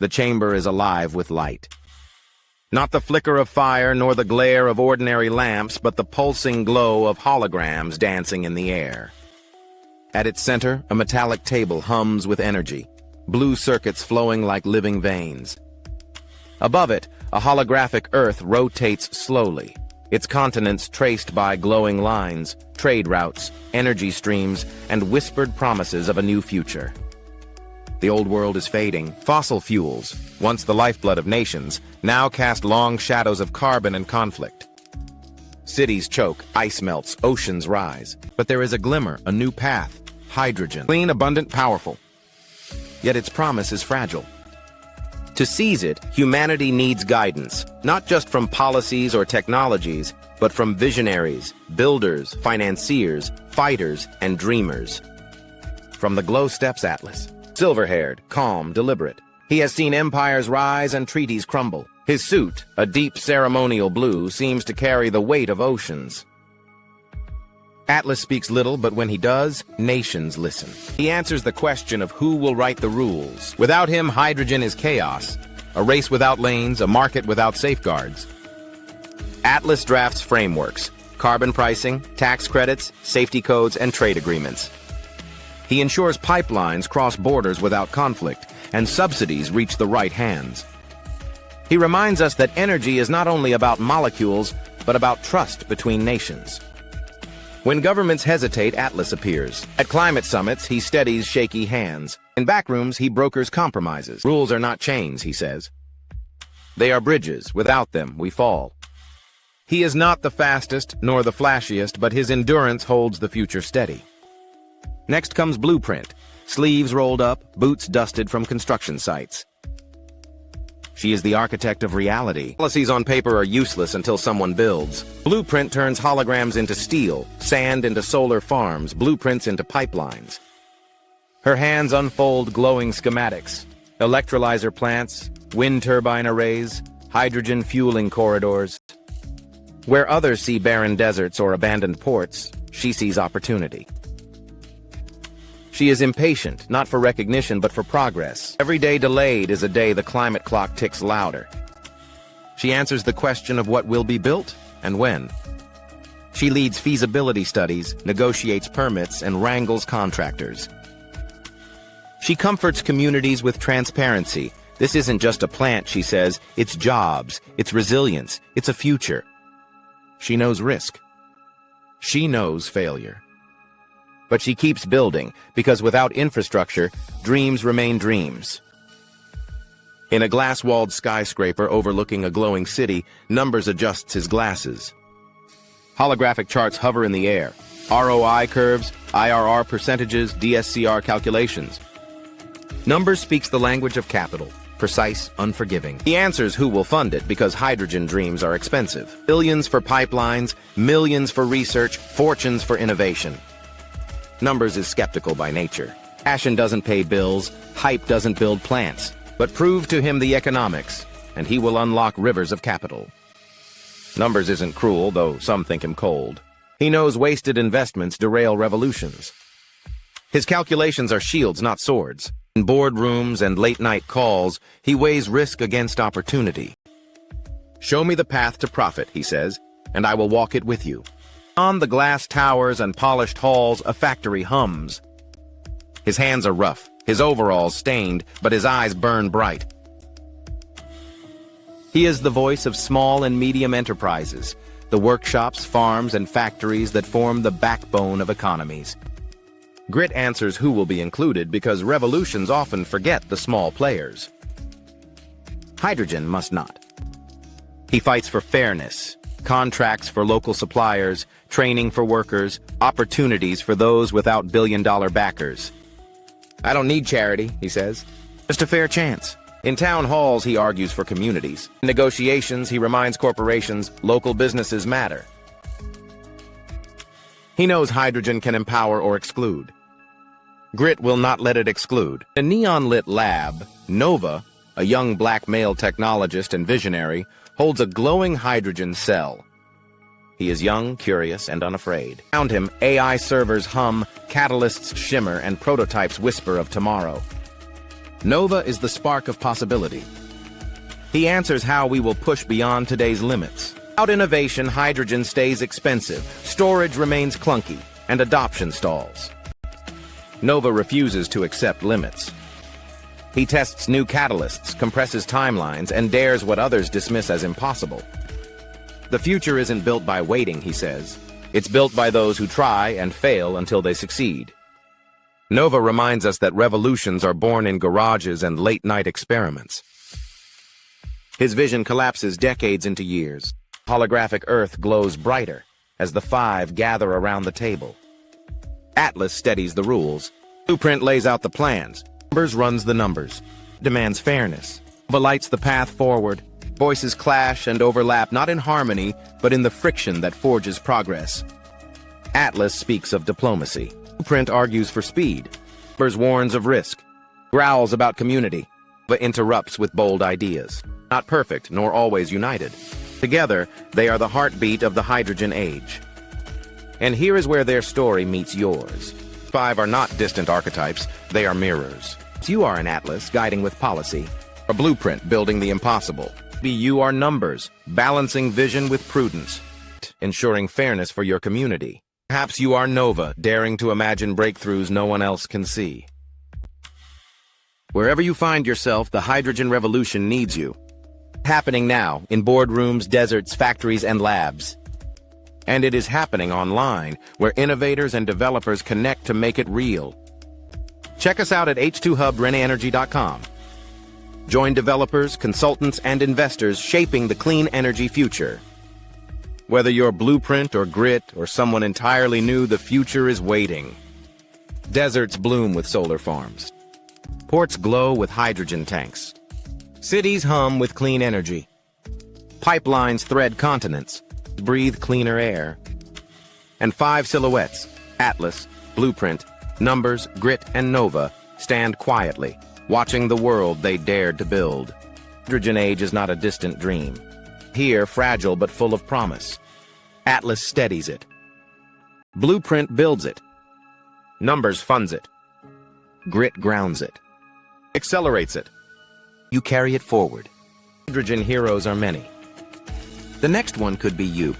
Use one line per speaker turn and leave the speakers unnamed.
The chamber is alive with light. Not the flicker of fire nor the glare of ordinary lamps, but the pulsing glow of holograms dancing in the air. At its center, a metallic table hums with energy, blue circuits flowing like living veins. Above it, a holographic Earth rotates slowly, its continents traced by glowing lines, trade routes, energy streams, and whispered promises of a new future. The old world is fading. Fossil fuels, once the lifeblood of nations, now cast long shadows of carbon and conflict. Cities choke, ice melts, oceans rise. But there is a glimmer, a new path: hydrogen. Clean, abundant, powerful. Yet its promise is fragile. To seize it, humanity needs guidance, not just from policies or technologies, but from visionaries, builders, financiers, fighters, and dreamers. From the Glow Steps Atlas. Silver-haired, calm, deliberate. He has seen empires rise and treaties crumble. His suit, a deep ceremonial blue, seems to carry the weight of oceans. Atlas speaks little, but when he does, nations listen. He answers the question of who will write the rules. Without him, hydrogen is chaos, a race without lanes, a market without safeguards. Atlas drafts frameworks: carbon pricing, tax credits, safety codes, and trade agreements. He ensures pipelines cross borders without conflict, and subsidies reach the right hands. He reminds us that energy is not only about molecules, but about trust between nations. When governments hesitate, Atlas appears. At climate summits, he steadies shaky hands. In backrooms, he brokers compromises. Rules are not chains, he says. They are bridges. Without them, we fall. He is not the fastest nor the flashiest, but his endurance holds the future steady. Next comes Blueprint, sleeves rolled up, boots dusted from construction sites. She is the architect of reality. Policies on paper are useless until someone builds. Blueprint turns holograms into steel, sand into solar farms, blueprints into pipelines. Her hands unfold glowing schematics: electrolyzer plants, wind turbine arrays, hydrogen fueling corridors. Where others see barren deserts or abandoned ports, she sees opportunity. She is impatient, not for recognition, but for progress. Every day delayed is a day the climate clock ticks louder. She answers the question of what will be built and when. She leads feasibility studies, negotiates permits, and wrangles contractors. She comforts communities with transparency. This isn't just a plant, she says. It's jobs, it's resilience, it's a future. She knows risk. She knows failure. But she keeps building, because without infrastructure, dreams remain dreams. In a glass-walled skyscraper overlooking a glowing city, Numbers adjusts his glasses. Holographic charts hover in the air. ROI curves, IRR percentages, DSCR calculations. Numbers speaks the language of capital, precise, unforgiving. He answers who will fund it, because hydrogen dreams are expensive. Billions for pipelines, millions for research, fortunes for innovation. Numbers is skeptical by nature. Passion doesn't pay bills, hype doesn't build plants. But prove to him the economics, and he will unlock rivers of capital. Numbers isn't cruel, though some think him cold. He knows wasted investments derail revolutions. His calculations are shields, not swords. In boardrooms and late-night calls, he weighs risk against opportunity. Show me the path to profit, he says, and I will walk it with you. On the glass towers and polished halls, a factory hums. His hands are rough, his overalls stained, but his eyes burn bright. He is the voice of small and medium enterprises, the workshops, farms, and factories that form the backbone of economies. Grit answers who will be included because revolutions often forget the small players. Hydrogen must not. He fights for fairness, contracts for local suppliers, training for workers, opportunities for those without billion-dollar backers. I don't need charity, he says. Just a fair chance. In town halls, he argues for communities. In negotiations, he reminds corporations local businesses matter. He knows hydrogen can empower or exclude. Grit will not let it exclude. In a neon-lit lab, Nova, a young black male technologist and visionary, holds a glowing hydrogen cell. He is young, curious, and unafraid. Around him, AI servers hum, catalysts shimmer, and prototypes whisper of tomorrow. Nova is the spark of possibility. He answers how we will push beyond today's limits. Without innovation, hydrogen stays expensive, storage remains clunky, and adoption stalls. Nova refuses to accept limits. He tests new catalysts, compresses timelines, and dares what others dismiss as impossible. The future isn't built by waiting, he says. It's built by those who try and fail until they succeed. Nova reminds us that revolutions are born in garages and late-night experiments. His vision collapses decades into years. Holographic Earth glows brighter as the five gather around the table. Atlas steadies the rules. Blueprint lays out the plans. Numbers runs the numbers. Demands fairness. Nova lights the path forward. Voices clash and overlap not in harmony, but in the friction that forges progress. Atlas speaks of diplomacy. Blueprint argues for speed. Numbers warns of risk. Growls about community, but interrupts with bold ideas. Not perfect, nor always united. Together, they are the heartbeat of the hydrogen age. And here is where their story meets yours. Five are not distant archetypes, they are mirrors. You are an atlas guiding with policy, a blueprint building the impossible. You are numbers, balancing vision with prudence, ensuring fairness for your community. Perhaps you are Nova, daring to imagine breakthroughs no one else can see. Wherever you find yourself, the hydrogen revolution needs you. Happening now, in boardrooms, deserts, factories, and labs. And it is happening online, where innovators and developers connect to make it real. Check us out at h2hubrenenergy.com. Join developers, consultants, and investors shaping the clean energy future. Whether you're blueprint or grit or someone entirely new, the future is waiting. Deserts bloom with solar farms. Ports glow with hydrogen tanks. Cities hum with clean energy. Pipelines thread continents, breathe cleaner air. And five silhouettes, Atlas, Blueprint, Numbers, Grit, and Nova, stand quietly, watching the world they dared to build. Hydrogen age is not a distant dream. Here, fragile but full of promise. Atlas steadies it. Blueprint builds it. Numbers funds it. Grit grounds it. Accelerates it. You carry it forward. Hydrogen heroes are many. The next one could be you.